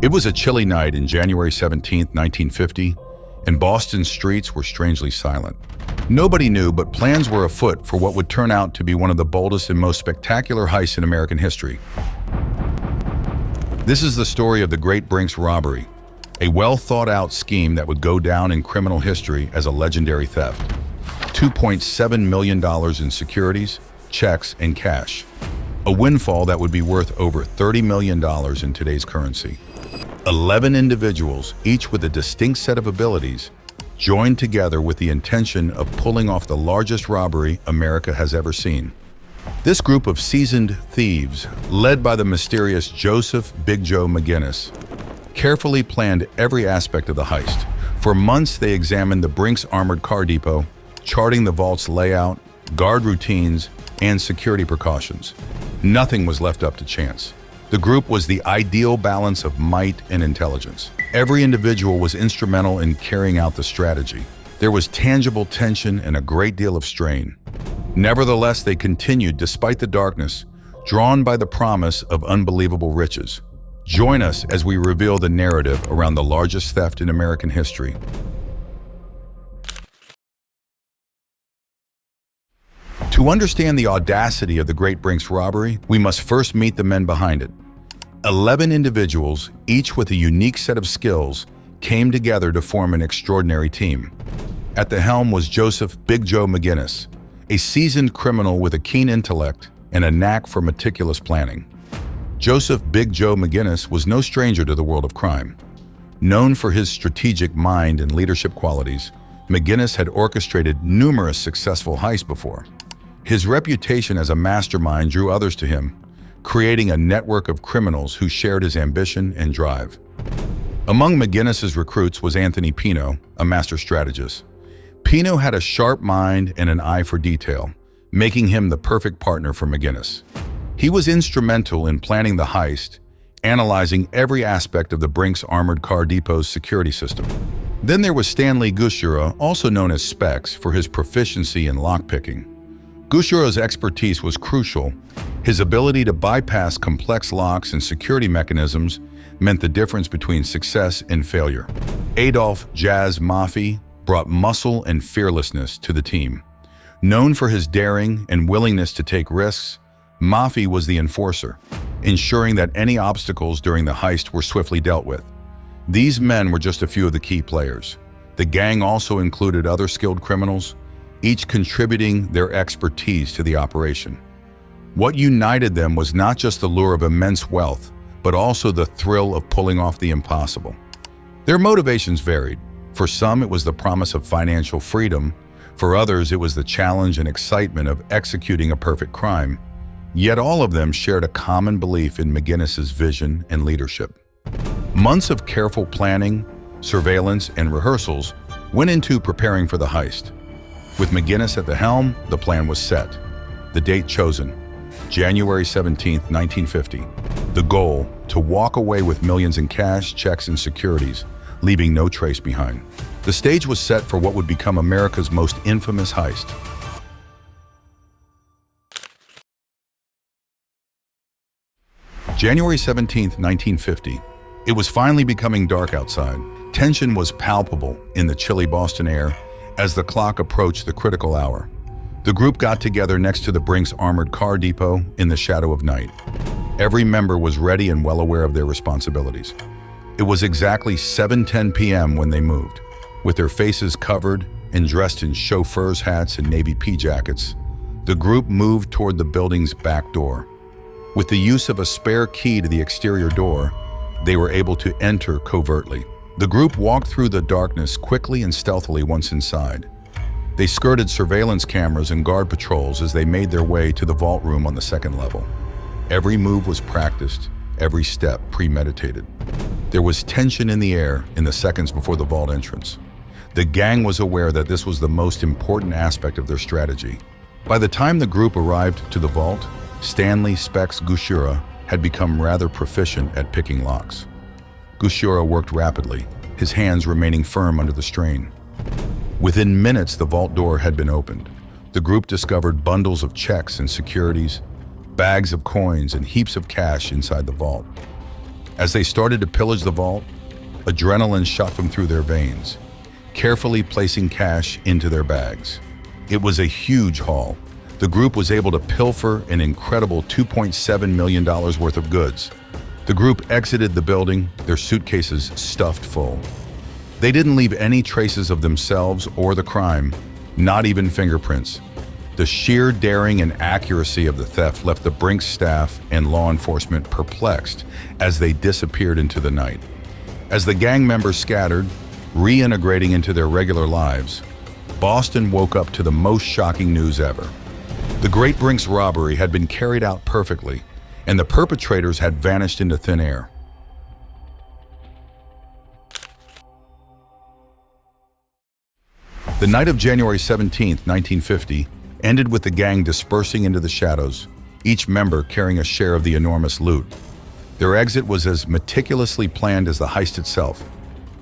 It was a chilly night in January 17, 1950, and Boston's streets were strangely silent. Nobody knew, but plans were afoot for what would turn out to be one of the boldest and most spectacular heists in American history. This is the story of the Great Brinks Robbery, a well-thought-out scheme that would go down in criminal history as a legendary theft. $2.7 million in securities, checks, and cash. A windfall that would be worth over $30 million in today's currency. 11 individuals, each with a distinct set of abilities, joined together with the intention of pulling off the largest robbery America has ever seen. This group of seasoned thieves, led by the mysterious Joseph Big Joe McGinnis, carefully planned every aspect of the heist. For months, they examined the Brinks armored car depot, charting the vault's layout, guard routines, and security precautions. Nothing was left up to chance. The group was the ideal balance of might and intelligence. Every individual was instrumental in carrying out the strategy. There was tangible tension and a great deal of strain. Nevertheless, they continued despite the darkness, drawn by the promise of unbelievable riches. Join us as we reveal the narrative around the largest theft in American history. To understand the audacity of the Great Brinks Robbery, we must first meet the men behind it. 11 individuals, each with a unique set of skills, came together to form an extraordinary team. At the helm was Joseph Big Joe McGinnis, a seasoned criminal with a keen intellect and a knack for meticulous planning. Joseph Big Joe McGinnis was no stranger to the world of crime. Known for his strategic mind and leadership qualities, McGinnis had orchestrated numerous successful heists before. His reputation as a mastermind drew others to him, creating a network of criminals who shared his ambition and drive. Among McGinnis's recruits was Anthony Pino, a master strategist. Pino had a sharp mind and an eye for detail, making him the perfect partner for McGinnis. He was instrumental in planning the heist, analyzing every aspect of the Brinks Armored Car Depot's security system. Then there was Stanley Gushura, also known as Specs, for his proficiency in lockpicking. Gushura's expertise was crucial. His ability to bypass complex locks and security mechanisms meant the difference between success and failure. Adolph Jazz Maffei brought muscle and fearlessness to the team. Known for his daring and willingness to take risks, Maffei was the enforcer, ensuring that any obstacles during the heist were swiftly dealt with. These men were just a few of the key players. The gang also included other skilled criminals, each contributing their expertise to the operation. What united them was not just the lure of immense wealth, but also the thrill of pulling off the impossible. Their motivations varied. For some, it was the promise of financial freedom. For others, it was the challenge and excitement of executing a perfect crime. Yet all of them shared a common belief in McGinnis's vision and leadership. Months of careful planning, surveillance, and rehearsals went into preparing for the heist. With McGinnis at the helm, the plan was set. The date chosen, January 17, 1950. The goal, to walk away with millions in cash, checks, and securities, leaving no trace behind. The stage was set for what would become America's most infamous heist. January 17, 1950. It was finally becoming dark outside. Tension was palpable in the chilly Boston air as the clock approached the critical hour. The group got together next to the Brinks Armored Car Depot in the shadow of night. Every member was ready and well aware of their responsibilities. It was exactly 7:10 p.m. when they moved. With their faces covered and dressed in chauffeurs' hats and navy pea jackets, the group moved toward the building's back door. With the use of a spare key to the exterior door, they were able to enter covertly. The group walked through the darkness quickly and stealthily once inside. They skirted surveillance cameras and guard patrols as they made their way to the vault room on the second level. Every move was practiced, every step premeditated. There was tension in the air in the seconds before the vault entrance. The gang was aware that this was the most important aspect of their strategy. By the time the group arrived to the vault, Stanley Specs Gushura had become rather proficient at picking locks. Gushura worked rapidly, his hands remaining firm under the strain. Within minutes, the vault door had been opened. The group discovered bundles of checks and securities, bags of coins, and heaps of cash inside the vault. As they started to pillage the vault, adrenaline shot them through their veins, carefully placing cash into their bags. It was a huge haul. The group was able to pilfer an incredible $2.7 million worth of goods. The group exited the building, their suitcases stuffed full. They didn't leave any traces of themselves or the crime, not even fingerprints. The sheer daring and accuracy of the theft left the Brinks staff and law enforcement perplexed as they disappeared into the night. As the gang members scattered, reintegrating into their regular lives, Boston woke up to the most shocking news ever. The Great Brinks Robbery had been carried out perfectly, and the perpetrators had vanished into thin air. The night of January 17, 1950, ended with the gang dispersing into the shadows, each member carrying a share of the enormous loot. Their exit was as meticulously planned as the heist itself.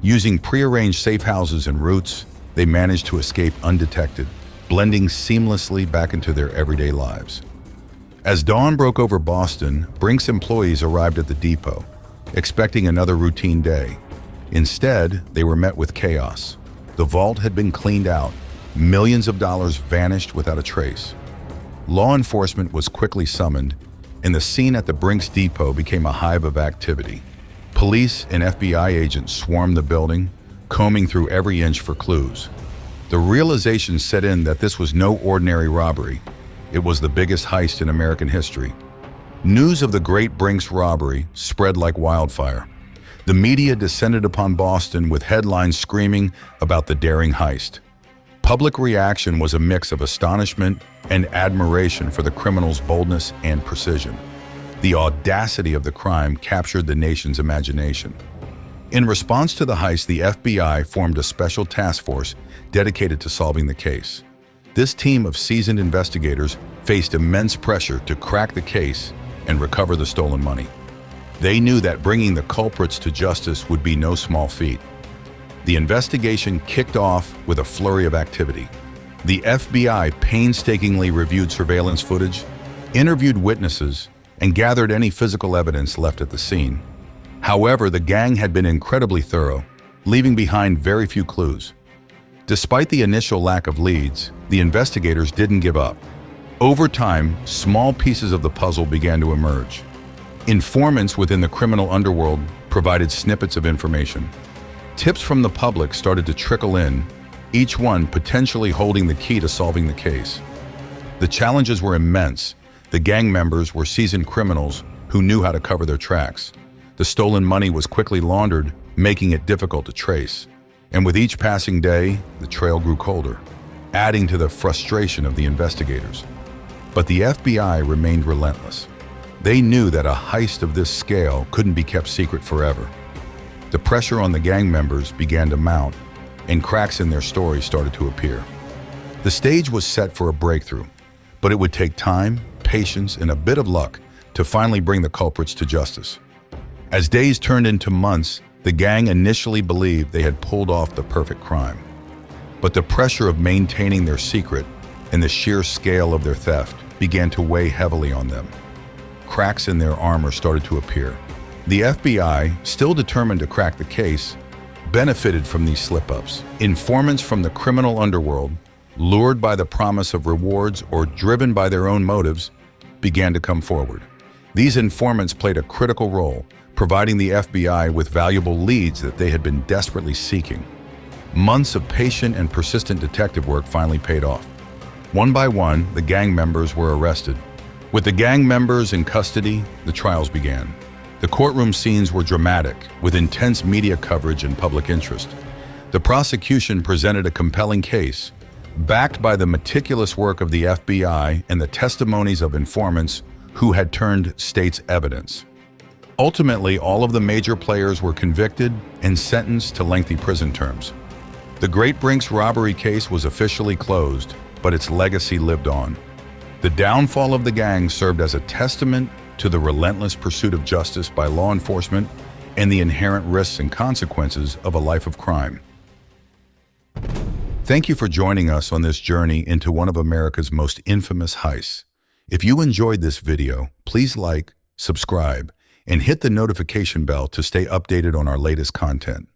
Using prearranged safe houses and routes, they managed to escape undetected, blending seamlessly back into their everyday lives. As dawn broke over Boston, Brinks employees arrived at the depot, expecting another routine day. Instead, they were met with chaos. The vault had been cleaned out. Millions of dollars vanished without a trace. Law enforcement was quickly summoned, and the scene at the Brinks depot became a hive of activity. Police and FBI agents swarmed the building, combing through every inch for clues. The realization set in that this was no ordinary robbery. It was the biggest heist in American history. News of the Great Brinks Robbery spread like wildfire. The media descended upon Boston with headlines screaming about the daring heist. Public reaction was a mix of astonishment and admiration for the criminals' boldness and precision. The audacity of the crime captured the nation's imagination. In response to the heist, the FBI formed a special task force dedicated to solving the case. This team of seasoned investigators faced immense pressure to crack the case and recover the stolen money. They knew that bringing the culprits to justice would be no small feat. The investigation kicked off with a flurry of activity. The FBI painstakingly reviewed surveillance footage, interviewed witnesses, and gathered any physical evidence left at the scene. However, the gang had been incredibly thorough, leaving behind very few clues. Despite the initial lack of leads, the investigators didn't give up. Over time, small pieces of the puzzle began to emerge. Informants within the criminal underworld provided snippets of information. Tips from the public started to trickle in, each one potentially holding the key to solving the case. The challenges were immense. The gang members were seasoned criminals who knew how to cover their tracks. The stolen money was quickly laundered, making it difficult to trace. And with each passing day, the trail grew colder, adding to the frustration of the investigators. But the FBI remained relentless. They knew that a heist of this scale couldn't be kept secret forever. The pressure on the gang members began to mount, and cracks in their story started to appear. The stage was set for a breakthrough, but it would take time, patience, and a bit of luck to finally bring the culprits to justice. As days turned into months, the gang initially believed they had pulled off the perfect crime. But the pressure of maintaining their secret and the sheer scale of their theft began to weigh heavily on them. Cracks in their armor started to appear. The FBI, still determined to crack the case, benefited from these slip-ups. Informants from the criminal underworld, lured by the promise of rewards or driven by their own motives, began to come forward. These informants played a critical role, providing the FBI with valuable leads that they had been desperately seeking. Months of patient and persistent detective work finally paid off. One by one, the gang members were arrested. With the gang members in custody, the trials began. The courtroom scenes were dramatic, with intense media coverage and public interest. The prosecution presented a compelling case, backed by the meticulous work of the FBI and the testimonies of informants who had turned state's evidence. Ultimately, all of the major players were convicted and sentenced to lengthy prison terms. The Great Brinks Robbery case was officially closed, but its legacy lived on. The downfall of the gang served as a testament to the relentless pursuit of justice by law enforcement and the inherent risks and consequences of a life of crime. Thank you for joining us on this journey into one of America's most infamous heists. If you enjoyed this video, please like, subscribe, and hit the notification bell to stay updated on our latest content.